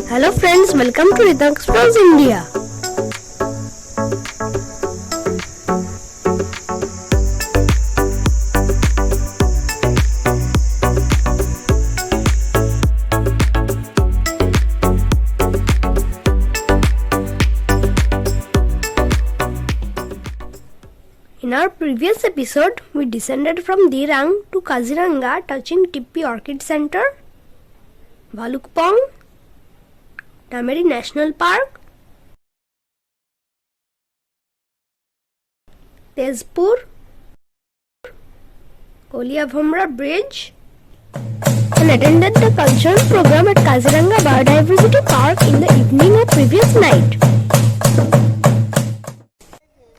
Hello friends, welcome to Rhythm Explores India. In our previous episode, we descended from Dirang to Kaziranga, touching Tippi Orchid Center, Bhalukpong, Tamari National Park, Tezpur, Kolia Bridge, and attended the cultural program at Kaziranga Biodiversity Park in the evening of previous night.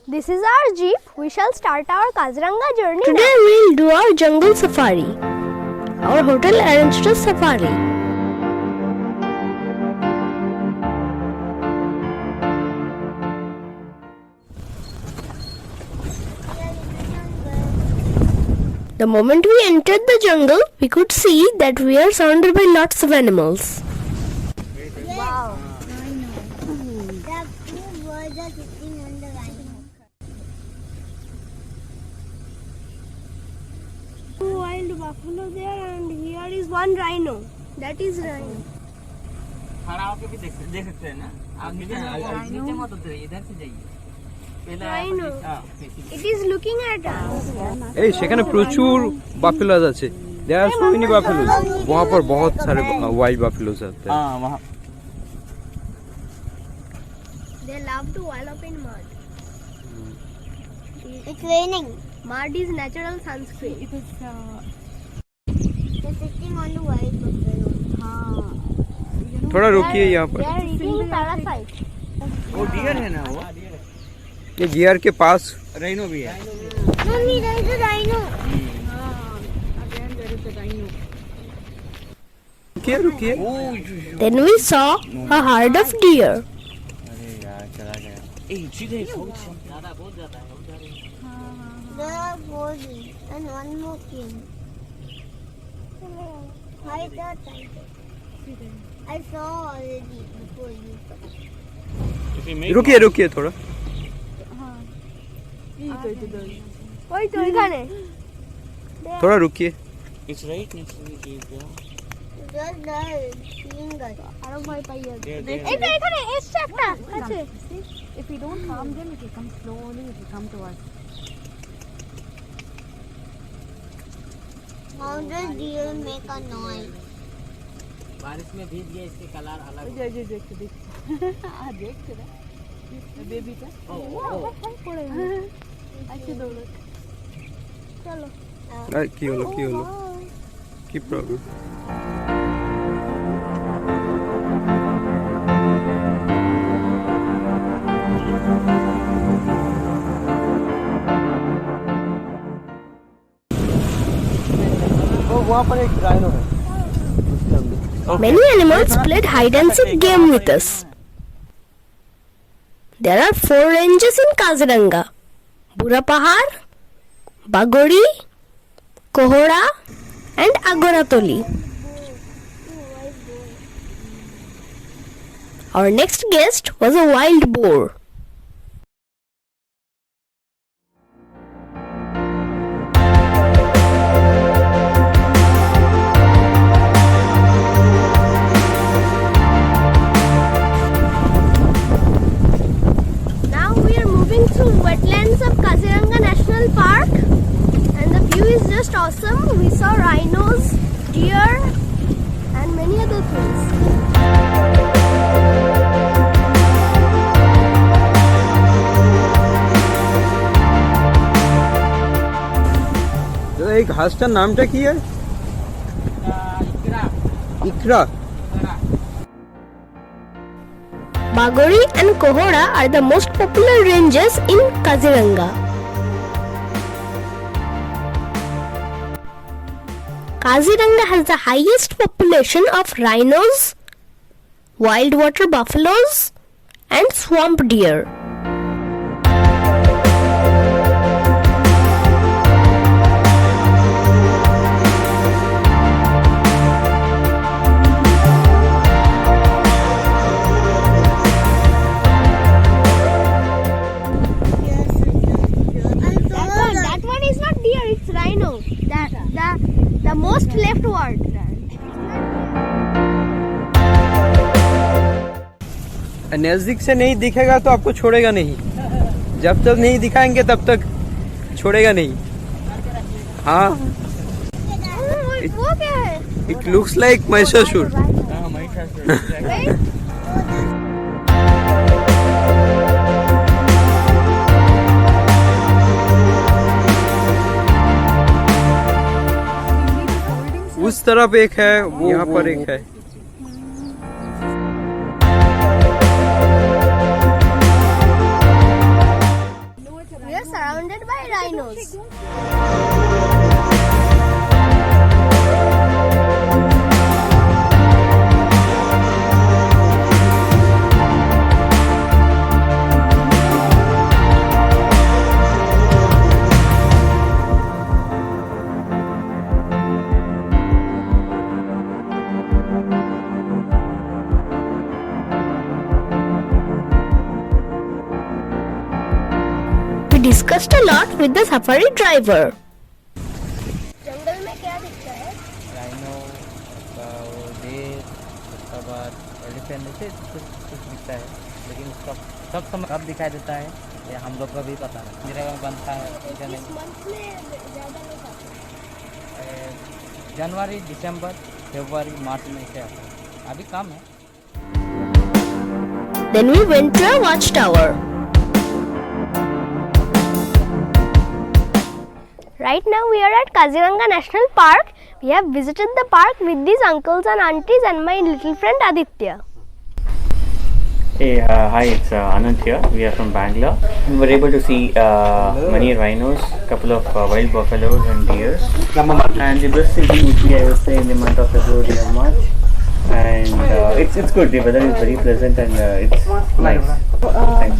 This is our jeep. We shall start our Kaziranga journey. Today we will do our jungle safari. Our hotel arranged a safari. The moment we entered the jungle, we could see that we are surrounded by lots of animals. Wow. I know. The two birds are sitting on the rhino. Two wild buffalo there, and here is one rhino. That is rhino. खड़ा होके भी देख सकते हैं ना आप नीचे मत उतरिए इधर से जाइए Rhino. It is looking at us. এই সেখানে প্রচুর বাফেলোস আছে देयर आर सो मेनी बाफेलोस वहां पर बहुत सारे वाइल्ड बाफेलोस आते हैं हाँ वहाँ They love to wallow in mud. It's raining. Mud is natural sunscreen. It is. They're sitting on the white buffalo. थोड़ा रुकिए यहाँ They पर are eating parasite. वो डियर है ना वो ये गियर के पास रेनो भी है Mommy, there is a rhino. रुकिए रुकिए Then we saw a herd of deer. अरे यार चला गया ए सीधे ज्यादा बहुत ज्यादा है There are four and one more king. Why is that? I saw already before you. रुकिए रुकिए थोड़ा ওই তো এখানে थोड़ा रुकिए it's right next to the Just there, seeing us. আরো ভয় পাই There, এই there. তো এখানে এসছে একটা আছে If we don't harm them, it will come slowly, it will come to us. How does deer make a noise? बारिश में भीग गए इसके कलर अलग देख बेबी का আচ্ছা দৌড় চলো কি হলো কি প্রবলেম वहाँ पर एक राइनो है Many animals played hide and seek game with us. There are 4 ranges in Kaziranga: Burapahar, Bagori, Kohora, and Agoratoli. Our next guest was a wild boar. Now we are moving through wetlands of Kaziranga National Park, and the view is just awesome. We saw rhinos, deer, and many other things. এই ঘাসটার নামটা কি है ইকরা Bagori and Kohora are the most popular ranges in Kaziranga. Kaziranga has the highest population of rhinos, wild water buffaloes, and swamp deer. नजदीक से नहीं दिखेगा तो आपको छोड़ेगा नहीं, जब तक नहीं दिखाएंगे तब तक छोड़ेगा नहीं। हाँ, वो क्या है? It looks like Mahishasura. हाँ, महिषासुर। उस तरफ एक है, वो यहाँ पर एक है। We are surrounded by rhinos. We discussed a lot with the safari driver. जंगल में क्या दिखता है? राइनो, डेर, उसके बाद एलिफेंट, ऐसे कुछ कुछ दिखता है, लेकिन उसका सब समय कब दिखाई देता है ये हम लोग को भी पता नहीं। मेरे में बनता है इधर इस मंथ में ज़्यादा लोग आते हैं। जनवरी, दिसंबर, फरवरी, मार्च में से आता है। अभी कम है। Then we went to a watchtower. Right now we are at Kaziranga National Park. We have visited the park with these uncles and aunties and my little friend Aditya. Hey, hi, it's Anand here. We are from Bangalore. We were able to see many rhinos, couple of wild buffaloes and deers. And the best season would be, I would say, in the month of February or March. And it's good. The weather is very pleasant and it's nice.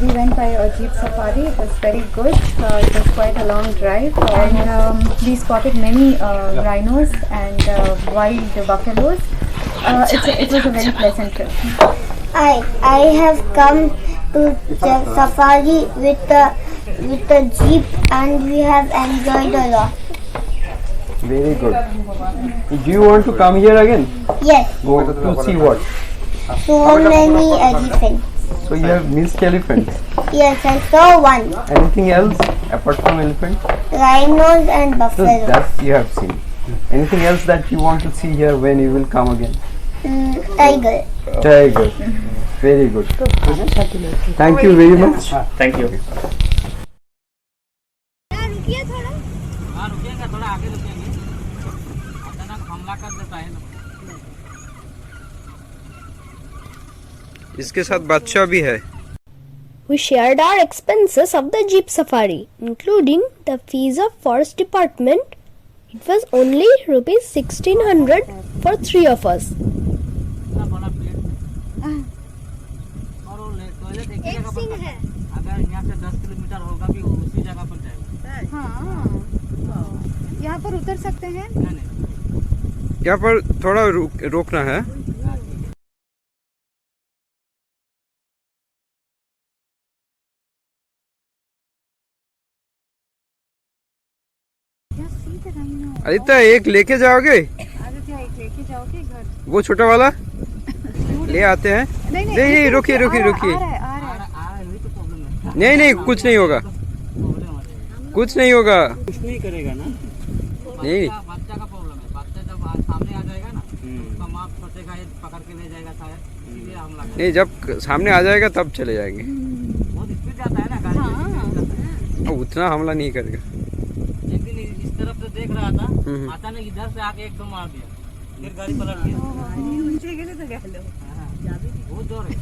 We went by a jeep safari. It was very good. It was quite a long drive, and we spotted many rhinos and wild buffaloes. It was a very pleasant trip. I have come to the safari with the jeep and we have enjoyed a lot. Very good. Do you want to come here again? Yes, Go to see what? so many elephants. So you have missed elephants. Yes, I saw one. Anything else apart from elephant? Rhinos and So buffaloes. that you have seen. Anything else that you want to see here when you will come again? Tiger. Tiger. Very good. Thank you very much. Thank you. रुकिए थोड़ा। हाँ, रुकेंगे, थोड़ा आगे रुकेंगे। अचानक हमला कर देता है ना। इसके साथ बच्चा भी है। We shared our expenses of the jeep safari, including the fees of forest department. It was only rupees 1600 for 3 of us. इतना बड़ा पेड़ है। और वो टॉयलेट एक ही जगह पर है। अगर यहाँ से 10 किलोमीटर होगा भी उसी जगह पर जाएगा। हाँ, यहाँ पर उतर सकते हैं। नहीं। यहाँ पर थोड़ा रोकना है। आदित्य एक लेके जाओगे? आदित्य एक लेके जाओगे घर? वो छोटा वाला ले आते हैं। नहीं रुकिए। आ रहा है। वही तो प्रॉब्लम है। नहीं कुछ नहीं होगा, प्रॉब्लम हो जाएगा। कुछ नहीं होगा। कुछ नहीं करेगा ना? नहीं बच्चा का प्रॉब्लम है। बच्चा जब सामने आ जाएगा ना, उसका माँ सोचेगा ये पकड़ के ले जाएगा शायद, इसलिए हमला करेगा। नहीं, जब सामने आ जाएगा तब चले जाएंगे। बहुत स्पीड जाता है ना गाड़ी। उतना हमला नहीं करेगा। एक दिन इस तरफ से देख रहा था, अचानक इधर से आके एकदम मार दिया, फिर गाड़ी पलट गया। हाँ, बहुत जोर है।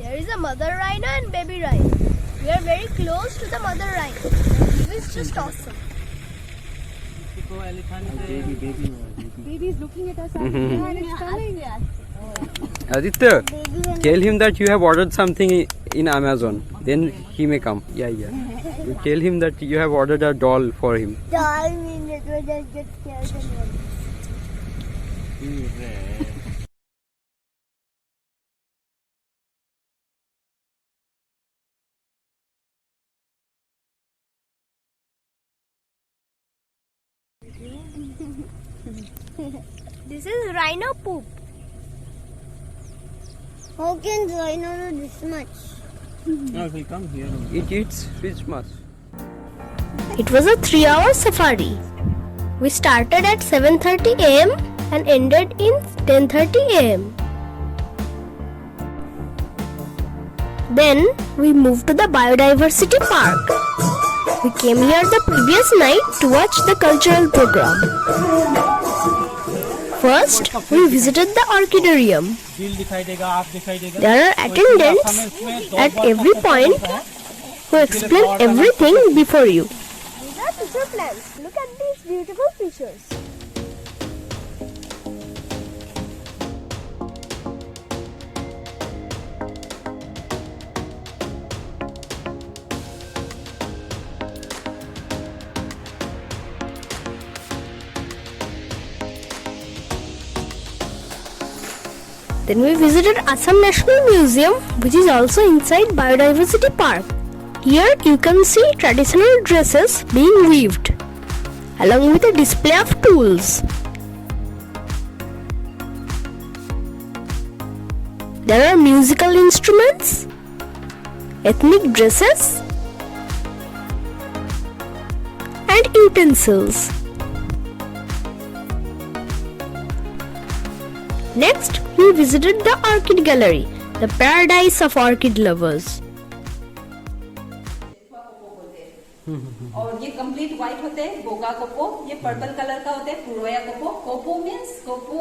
There is a mother rhino and baby rhino. We are very close to the mother rhino. It is just awesome. तो एलिफेंट से Baby is looking at us and it's coming. Aditya, tell him that you have ordered something in Amazon. Then he may come. Yeah. You tell him that you have ordered a doll for him. Doll means it was just get scared and run. This is rhino poop. How can rhino know this much? No, it will come here. It eats fish much. It was a 3-hour safari. We started at 7:30 a.m. and ended in 10:30 a.m. Then we moved to the Biodiversity Park. We came here the previous night to watch the cultural program. First, we visited the Orchidarium. There are attendants at every point who explain everything before you. These are fisher plants. Look at these beautiful fishers. Then we visited Assam National Museum, which is also inside Biodiversity Park. Here you can see traditional dresses being weaved, along with a display of tools. There are musical instruments, ethnic dresses, and utensils. Next, we visited the Orchid Gallery, the paradise of orchid lovers. और ये complete white होते हैं बोगा कोपो, ये purple colour का होते हैं पुरोया कोपो. कोपो means कोपो,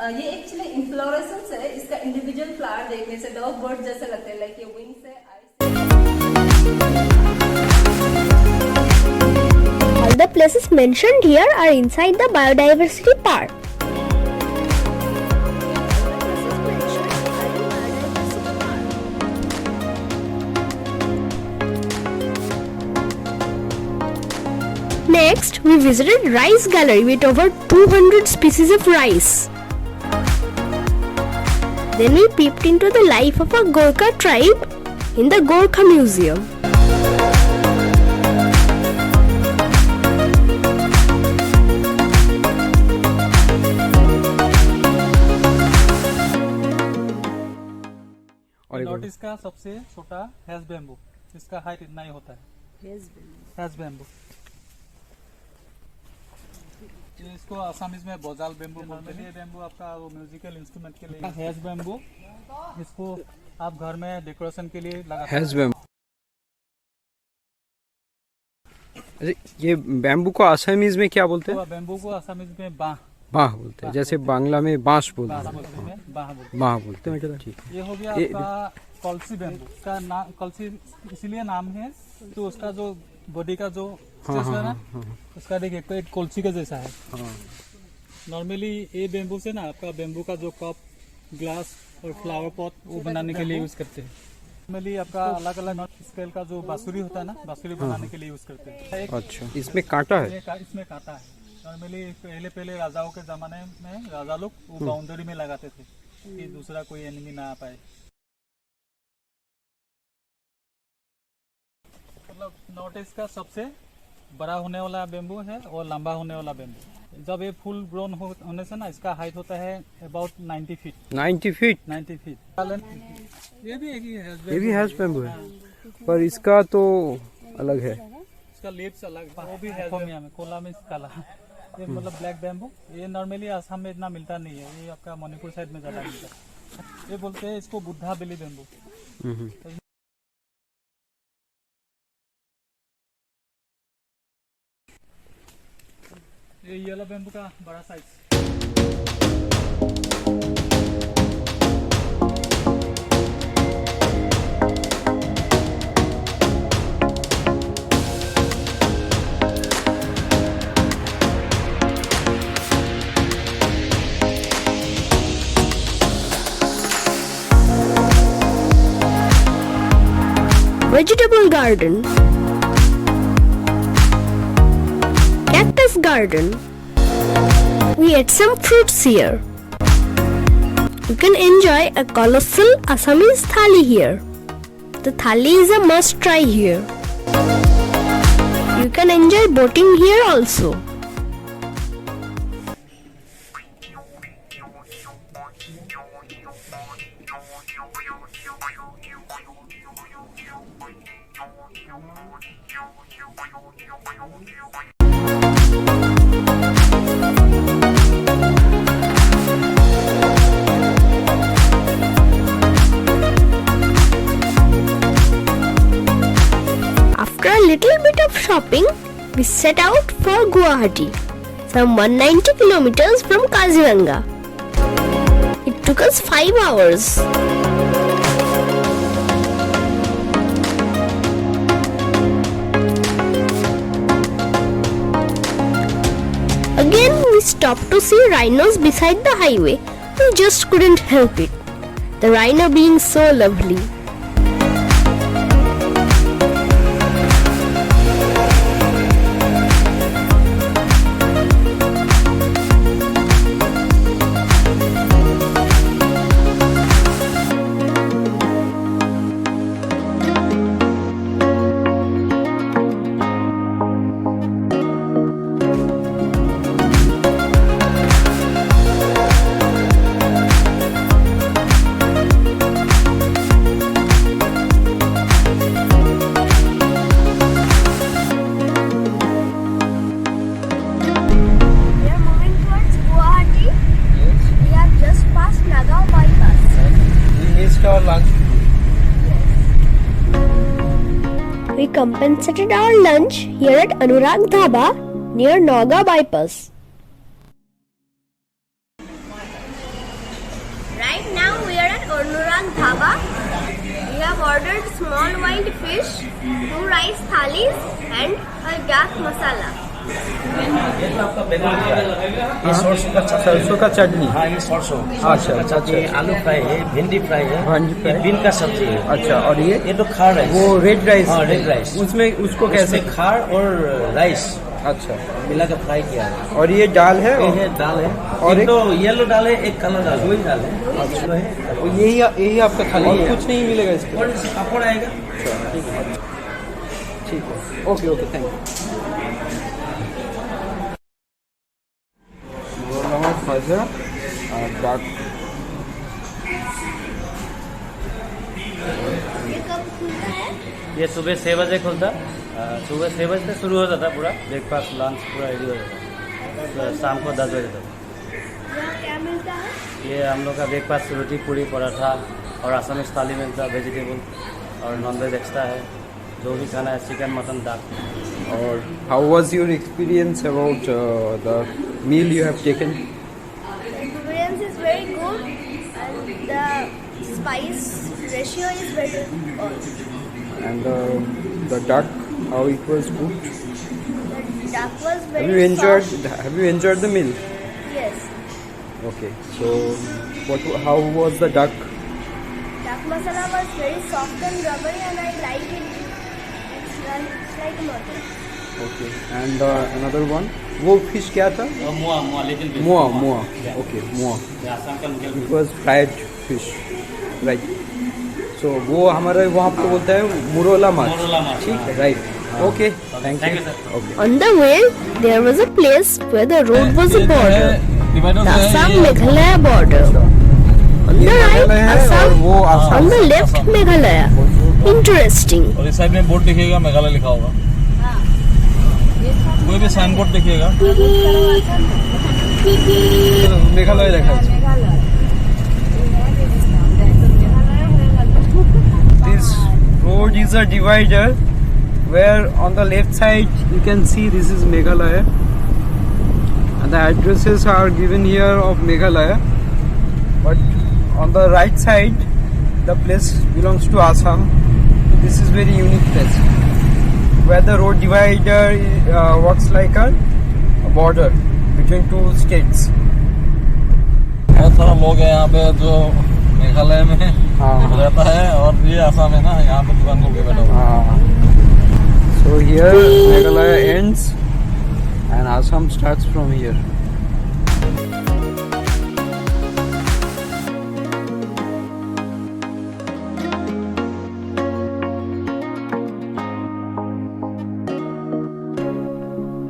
ये actually inflorescence है. इसका इंडिविजुअल फ्लावर देखने से डॉग बर्ड जैसे लगते हैं, लाइक ये विंग्स है. All the places mentioned here are inside the Biodiversity Park. Next, we visited Rice Gallery with over 200 species of rice. Then we peeped into the life of a Gorkha tribe in the Gorkha Museum. Not इसका सबसे छोटा has bamboo, इसका height इतना ही होता है. Has bamboo इसको Assamese में बोजाल bamboo बोलते हैं. ये बैम्बू आपका वो म्यूजिकल इंस्ट्रूमेंट के लिए. हैज बैम्बू इसको आप घर में डेकोरेशन के लिए लगा. Has bamboo. ये बैम्बू को आसामीज में क्या बोलते हैं? बैम्बू को आसामीज में बाह बोलते हैं, जैसे बांग्ला में बांस बोलते हैं. बाह बोलते हैं. ठीक. ये हो गया आपका कलसी बैम्बू. का नाम कलसी इसीलिए नाम है तो उसका जो बॉडी का जो है ना, उसका देखिए एक कलसी का जैसा है. नॉर्मली ये बैम्बू से ना आपका बैम्बू का जो कप, ग्लास और फ्लावर पॉट वो बनाने के लिए यूज करते हैं. नॉर्मली आपका अलग अलग स्केल का जो बांसुरी होता है ना, बांसुरी बनाने के लिए यूज करते हैं. अच्छा, इसमें कांटा है? इसमें कांटा है. नॉर्मली पहले राजाओं के जमाने में राजा लोग वो बाउंड्री में लगाते थे कि दूसरा कोई एनिमी ना आ पाए. मतलब नॉर्थ ईस्ट का सबसे बड़ा होने वाला बैम्बू है और लंबा होने वाला बैम्बू. जब ये फुल ग्रोन होने से ना इसका हाइट होता है अबाउट 90 फीट. 90 फीट? 90 फीट. ये भी हैज बैम्बू है, पर इसका तो अलग है. इसका लीव्स अलग, वो भी है. कोला में काला. ये मतलब ब्लैक बैम्बू. ये नॉर्मली आसाम में इतना मिलता नहीं है, ये आपका मणिपुर साइड में ज्यादा मिलता है. ये बोलते हैं इसको बुद्धा बेली बैम्बू. ये येलो बैम्बू का बड़ा size. Vegetable garden, cactus garden. We ate some fruits here. You can enjoy a colossal Assamese thali here. The thali is a must try here. You can enjoy boating here also. After a little bit of shopping, we set out for Guwahati, some 190 kilometers from Kaziranga. It took us 5 hours. Again, we stopped to see rhinos beside the highway. We just couldn't help it. The rhino being so lovely. We compensated our lunch here at Anurag Dhaba near Naga bypass. Right now we are at Anurag Dhaba. We have ordered small white fish, 2 rice thalis and a yak masala. ये सरसों का चटनी। हाँ ये सरसों। अच्छा अच्छा। ये आलू फ्राई है, भिंडी फ्राई है, ये बीन का सब्जी है। अच्छा और ये तो खार राइस। वो रेड राइस। हाँ रेड राइस। उसमें उसको कैसे? खार और राइस। अच्छा मिला के फ्राई किया है। और ये दाल है? ये दाल है। और एक तो येलो दाल है, एक कलर दाल, वही दाल है। अच्छा यही आपका खाली है? कुछ नहीं मिलेगा इसके? और पापड़ आएगा। ठीक है ओके ओके थैंक यू। खाजा और डाक। ये सुबह 6 बजे खुलता। सुबह 6 बजे से शुरू हो जाता पूरा ब्रेकफास्ट लंच पूरा रेडी हो जाता शाम को 10 बजे तक। क्या मिलता है? ये हम लोग का ब्रेकफास्ट रोटी पूरी पराठा और आसामी थाली मिलता है, वेजिटेबल और नॉनवेज एक्स्ट्रा है, जो भी खाना है चिकन मटन दाल। और how was your experience about the meal you have taken? Experience is very good and the spice ratio is better also. And the duck, how it was cooked? The duck was very soft. Have you enjoyed the meal? Yes. Okay, so how was the duck? Duck masala was very soft and rubbery and I like it. It's like mutton. Okay, and another one, वो fish क्या था? मुआ little fish. मुआ okay मुआ। आसाम का Mughal It was fried fish, right? So वो हमारे वहाँ पे बोलता है मुरोला माछ। ठीक है right? Okay, thank you sir. Okay. On the way, there was a place where the road was a border. The Assam Meghalaya border. On the right, Assam. On the left, Meghalaya. Interesting. और इस side में board दिखेगा, मेघालय लिखा होगा। कोई भी sign board देखिएगा, मेघालय लिखा है। This road is a divider where on the left side you can see this is Meghalaya and the addresses are given here of Meghalaya, but on the right side the place belongs to Assam. So this is very unique place where the road divider works like a border between two states. बहुत सारा लोग है यहाँ पे जो मेघालय में रहता है और ये आसाम है ना, यहाँ पे दुकान खोल के बैठा हुआ। So here Meghalaya ends and Assam starts from here.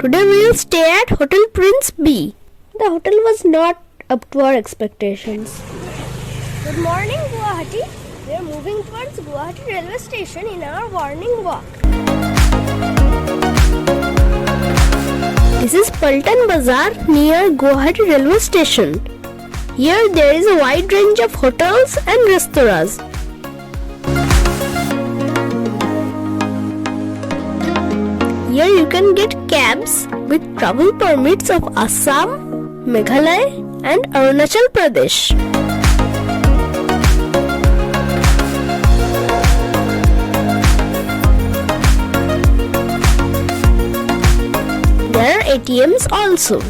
Today we will stay at Hotel Prince B. The hotel was not up to our expectations. Good morning, Guwahati. We We are moving towards Guwahati railway station in our morning walk. This is Paltan Bazaar near Guwahati railway station. Here there is a wide range of hotels and restaurants. Here you can get cabs with travel permits of Assam, Meghalaya and Arunachal Pradesh. There are ATMs also.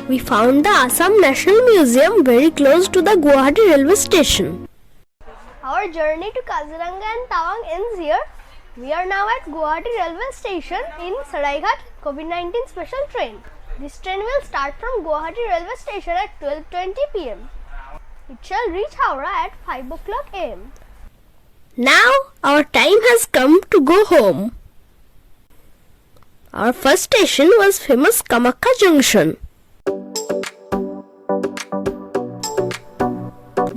We found the Assam National Museum very close to the Guwahati railway station. Our journey to Kaziranga and Tawang ends here. We are now at Guwahati railway station in Saraighat COVID-19 special train. This train will start from Guwahati railway station at 12:20 pm. It shall reach Howrah at 5 o'clock am. Now our time has come to go home. Our first station was famous Kamakka Junction.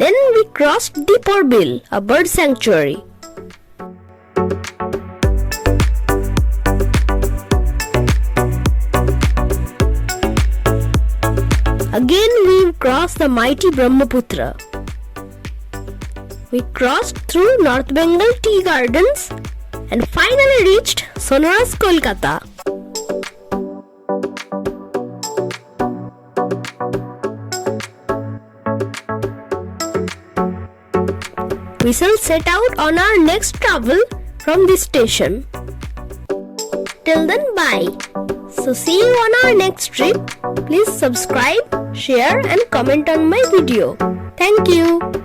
Then we crossed Deepor Bill, a bird sanctuary. Again we crossed the mighty Brahmaputra. We crossed through North Bengal Tea Gardens and finally reached Sonoras, Kolkata. We shall set out on our next travel from this station. Till then, bye. So see you on our next trip. Please subscribe, share and comment on my video. Thank you.